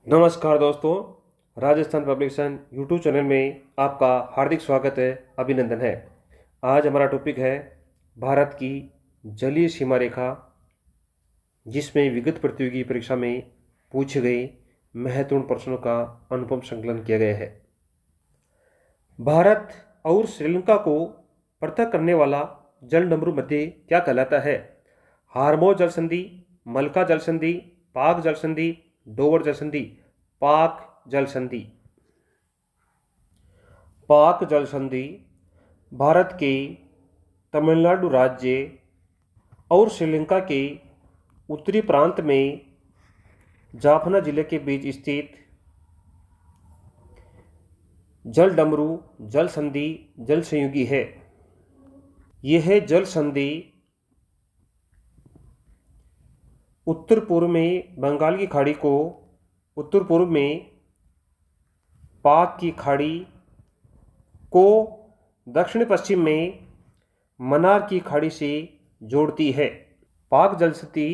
नमस्कार दोस्तों, Rajasthan publication YouTube channel में आपका हार्दिक स्वागत है, अभिनंदन है। आज हमारा टॉपिक है भारत की जलीय सीमा रेखा, जिसमें विगत प्रतियोगी परीक्षा में पूछे गए महत्वपूर्ण प्रश्नों का अनुपम संकलन किया गया है। भारत और श्रीलंका को पृथक करने वाला जलडमरू मध्य क्या कहलाता है? हार्मो जल संधि, मलका जल संधि, पाक जल संधि, डोवर जल संधि। पाक जल संधि। पाक जल संधि भारत के तमिलनाडु राज्य और श्रीलंका के उत्तरी प्रांत में जाफना जिले के बीच स्थित जलडमरू जल संधि जल संयुगी है। यह जल संधि उत्तर पूर्व में बंगाल की खाड़ी को, उत्तर पूर्व में पाक की खाड़ी को, दक्षिण पश्चिम में मन्नार की खाड़ी से जोड़ती है। पाक जल संधि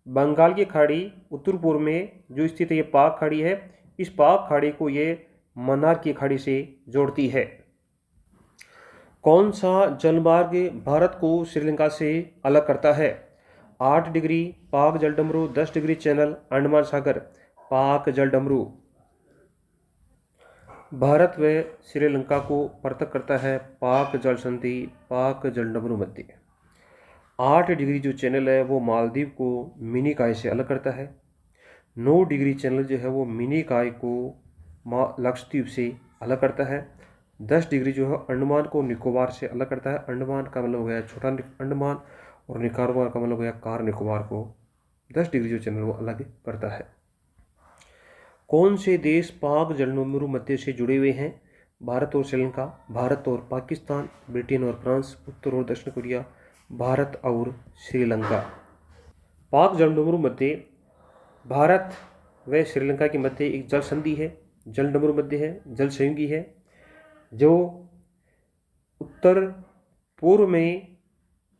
बंगाल की खाड़ी उत्तर पूर्व में जो स्थित है, ये पाक खाड़ी है। इस पाक खाड़ी को ये मन्नार की खाड़ी से जोड़ती है। कौन सा जलमार्ग भारत को श्रीलंका से अलग करता है? 8 डिग्री पाक जलडमरू, 10 डिग्री चैनल अंडमान सागर। पाक जलडमरू भारत व श्रीलंका को पृथक करता है पाक जल संधि, पाक जलडमरू मध्य। 8 डिग्री जो चैनल है वो मालदीव को मिनी काय से अलग करता है। 9 डिग्री चैनल जो है वो मिनी काय को लक्षद्वीप से अलग करता है। 10 डिग्री जो है अंडमान को निकोबार से अलग करता है। अंडमान का मतलब हो गया छोटा अंडमान और निकोबार का मतलब हो गया कार निकोबार को 10 डिग्री जो चैनल वो अलग करता है। कौन से देश पाक जलडमरू मध्य से जुड़े हुए हैं? भारत और श्रीलंका, भारत और पाकिस्तान, ब्रिटेन और फ्रांस, उत्तर और दक्षिण कोरिया, भारत और श्रीलंका। पाक जलडमरू मध्य भारत व श्रीलंका के मध्य एक जल संधि है, जलडमरू मध्य है, जल संयुगी है, जो उत्तर पूर्व में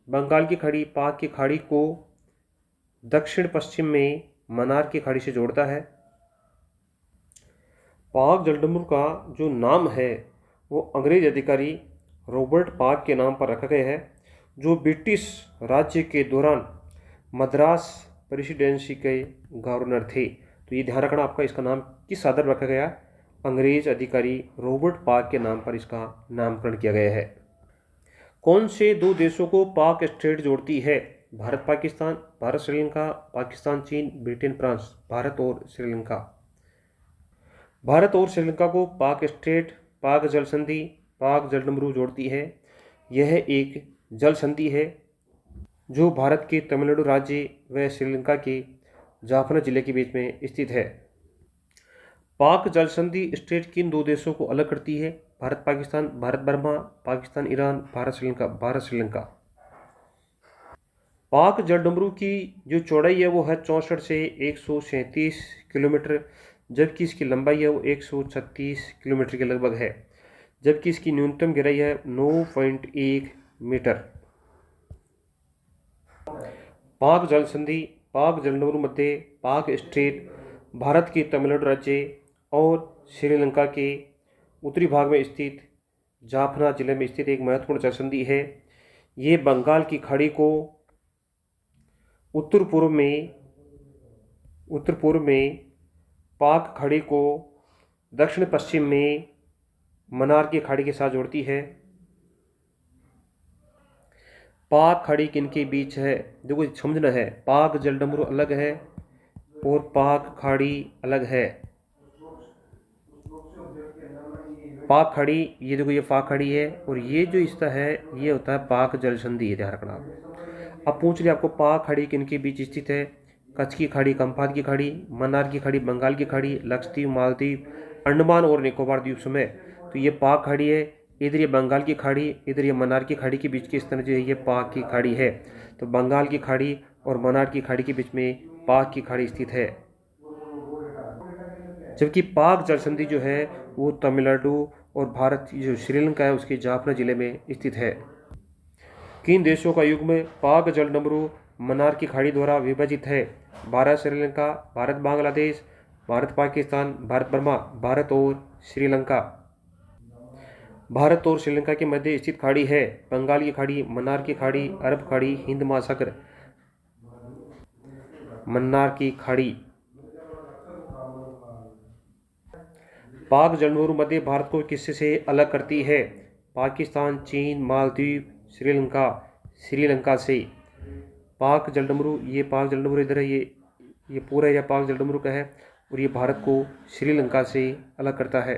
बंगाल की खाड़ी, पाक की खाड़ी को दक्षिण पश्चिम में मन्नार की खाड़ी से जोड़ता है। पाक जलडमरू का जो नाम है वो अंग्रेज अधिकारी रॉबर्ट पाक के नाम पर रखा गया है, जो ब्रिटिश राज्य के दौरान मद्रास प्रेसिडेंसी के गवर्नर थे। तो ये ध्यान रखना आपका, इसका नाम किस आधार पर रखा गया? अंग्रेज अधिकारी रॉबर्ट पाक के नाम पर इसका नामकरण किया गया है। कौन से दो देशों को पाक स्ट्रेट जोड़ती है? भारत पाकिस्तान, भारत श्रीलंका, पाकिस्तान चीन, ब्रिटेन फ्रांस। भारत और श्रीलंका। भारत और श्रीलंका को पाक स्ट्रेट, पाक जल संधि, पाक जलडमरू जोड़ती है। यह एक जल संधि है जो भारत के तमिलनाडु राज्य व श्रीलंका के जाफना जिले के बीच में स्थित है। पाक जल संधि स्ट्रेट किन दो देशों को अलग करती है? भारत पाकिस्तान, भारत बर्मा, पाकिस्तान ईरान, भारत श्रीलंका। भारत श्रीलंका। पाक जलडमरू की जो चौड़ाई है वो है 64 से 137 किलोमीटर, जबकि इसकी लंबाई है वो 136 किलोमीटर के लगभग है, जबकि इसकी न्यूनतम गहराई है 9.1 मीटर। पाक जल संधि, पाक जलडमरू मध्य, पाक स्ट्रेट भारत के तमिलनाडु राज्य और श्रीलंका के उत्तरी भाग में स्थित जाफना जिले में स्थित एक महत्वपूर्ण जल संधि है। ये बंगाल की खाड़ी को उत्तर पूर्व में पाक खाड़ी को दक्षिण पश्चिम में मन्नार की खाड़ी के साथ जोड़ती है। पाक खाड़ी किन के बीच है? देखो समझना है, पाक जलडमरू अलग है और पाक खाड़ी अलग है। पाक खाड़ी, ये देखो ये पाक खाड़ी है और ये जो हिस्सा है ये होता है पाक जल संधि है, ध्यान रखना। अब पूछ लिया आपको पाक खाड़ी किन के बीच स्थित है? कच्छ की खाड़ी, कंपात की खाड़ी, मन्नार की खाड़ी, बंगाल की खाड़ी, लक्षद्वीप, मालदीव, अंडमान और निकोबार द्वीप समूह। तो ये पाक खाड़ी है, इधर ये बंगाल की खाड़ी, इधर ये मन्नार की खाड़ी के बीच के स्थान जो है ये पाक की खाड़ी है। तो बंगाल की खाड़ी और मन्नार की खाड़ी के बीच में पाक की खाड़ी स्थित है, जबकि पाक जल संधि जो है वो तमिलनाडु और भारत जो श्रीलंका है उसके जाफना जिले में स्थित है। किन देशों का युग्म पाक जलडमरू मन्नार की खाड़ी द्वारा विभाजित है? भारत श्रीलंका, भारत बांग्लादेश, भारत पाकिस्तान, भारत बर्मा, भारत और श्रीलंका। भारत और श्रीलंका के मध्य स्थित खाड़ी है बंगाल की खाड़ी, मन्नार की खाड़ी, अरब खाड़ी, हिंद महासागर। मन्नार की खाड़ी। पाक जलवायु मध्य भारत को किससे से अलग करती है? पाकिस्तान, चीन, मालदीव, श्रीलंका। श्रीलंका से। पाक जलडमरू, ये पाक जलडमरू इधर है, ये पूरा एरिया पाक जलडमरू का है और ये भारत को श्रीलंका से अलग करता है।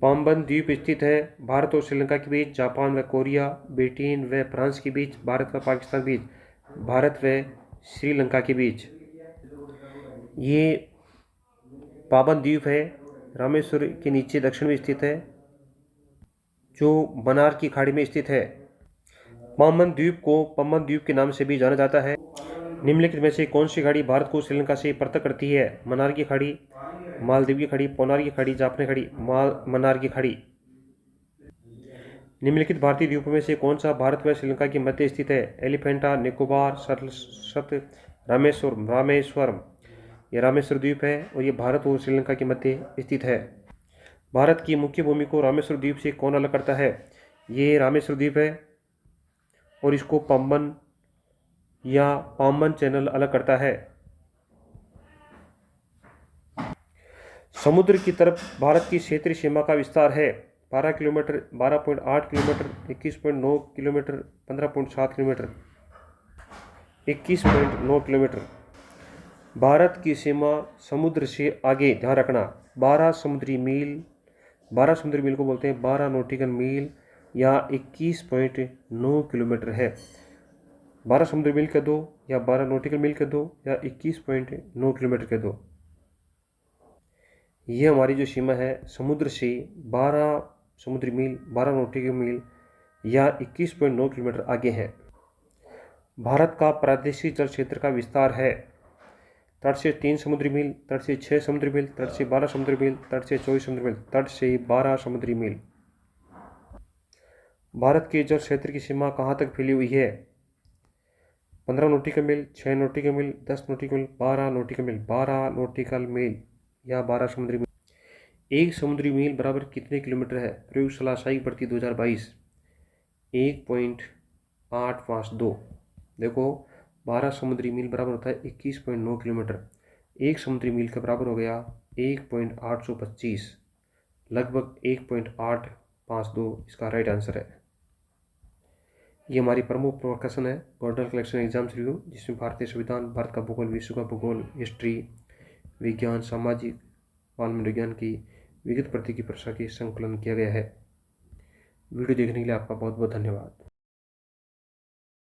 पामबन द्वीप स्थित है भारत और श्रीलंका के बीच, जापान व कोरिया, ब्रिटेन व फ्रांस के बीच, भारत व पाकिस्तान के बीच, भारत व श्रीलंका के बीच। ये पाबन द्वीप है रामेश्वर के नीचे दक्षिण में स्थित है, जो मन्नार की खाड़ी में स्थित है। पामबन द्वीप को पम्बन द्वीप के नाम से भी जाना जाता है। निम्नलिखित में से कौन सी खाड़ी भारत को श्रीलंका से पृथक करती है? मन्नार की खाड़ी, मालदीव की खाड़ी, पोनार की खाड़ी, जापानी खाड़ी, मन्नार की खाड़ी। निम्नलिखित भारतीय द्वीपों में से कौन सा भारत व श्रीलंका के मध्य स्थित है? एलिफेंटा, निकोबार, सत, रामेश्वरम। ये रामेश्वर द्वीप है और ये भारत और श्रीलंका के मध्य स्थित है। भारत की मुख्य भूमि को रामेश्वर द्वीप से कौन अलग करता है? ये रामेश्वर द्वीप है और इसको पाम्बन या पाम्बन चैनल अलग करता है। समुद्र की तरफ भारत की क्षेत्रीय सीमा का विस्तार है 12 kilometre, 12.8 kilometre, 21.9 kilometre, 15.7 kilometre, 21.9 kilometre. Bharat की सीमा समुद्र से आगे, ध्यान रखना, 12 समुद्री मील को बोलते हैं 12 नॉटिकल मील या 21.9 किलोमीटर है। 12 समुद्री मील कह दो या 12 नॉटिकल मील कह दो या 21.9 किलोमीटर कह दो। ये हमारी जो सीमा है समुद्र से 12 समुद्री मील, 12 नॉटिकल मील या 21.9 किलोमीटर आगे है। भारत का प्रादेशिक जल क्षेत्र का विस्तार है तट से 3 समुद्री मील, तट से 6 समुद्री मील, तट से 12 समुद्री मील, तट से 24 समुद्री मील, तट से 12 समुद्री मील। भारत के जल क्षेत्र की सीमा कहाँ तक फैली हुई है? 15 नॉटिकल मील, 6 नॉटिकल मील, 10 नॉटिकल मील, 12 नॉटिकल मील, 12 नॉटिकल मील या 12 समुद्री मील। एक समुद्री मील बराबर कितने किलोमीटर है? प्रयोगशाला साइक भर्ती 2022 1.852। देखो 12 समुद्री मील बराबर होता है 21.9 किलोमीटर। एक समुद्री मील का बराबर हो गया 1.825, लगभग 1.852 इसका राइट आंसर है। ये हमारी प्रमुख प्रश्न है गवर्नर कलेक्शन एग्जाम्स रिव्यू, जिसमें भारतीय संविधान, भारत का भूगोल, विश्व का भूगोल, हिस्ट्री, विज्ञान, सामाजिक, मानव विज्ञान की विगत प्रति की परीक्षा की संकलन किया गया है। वीडियो देखने के लिए आपका बहुत बहुत धन्यवाद।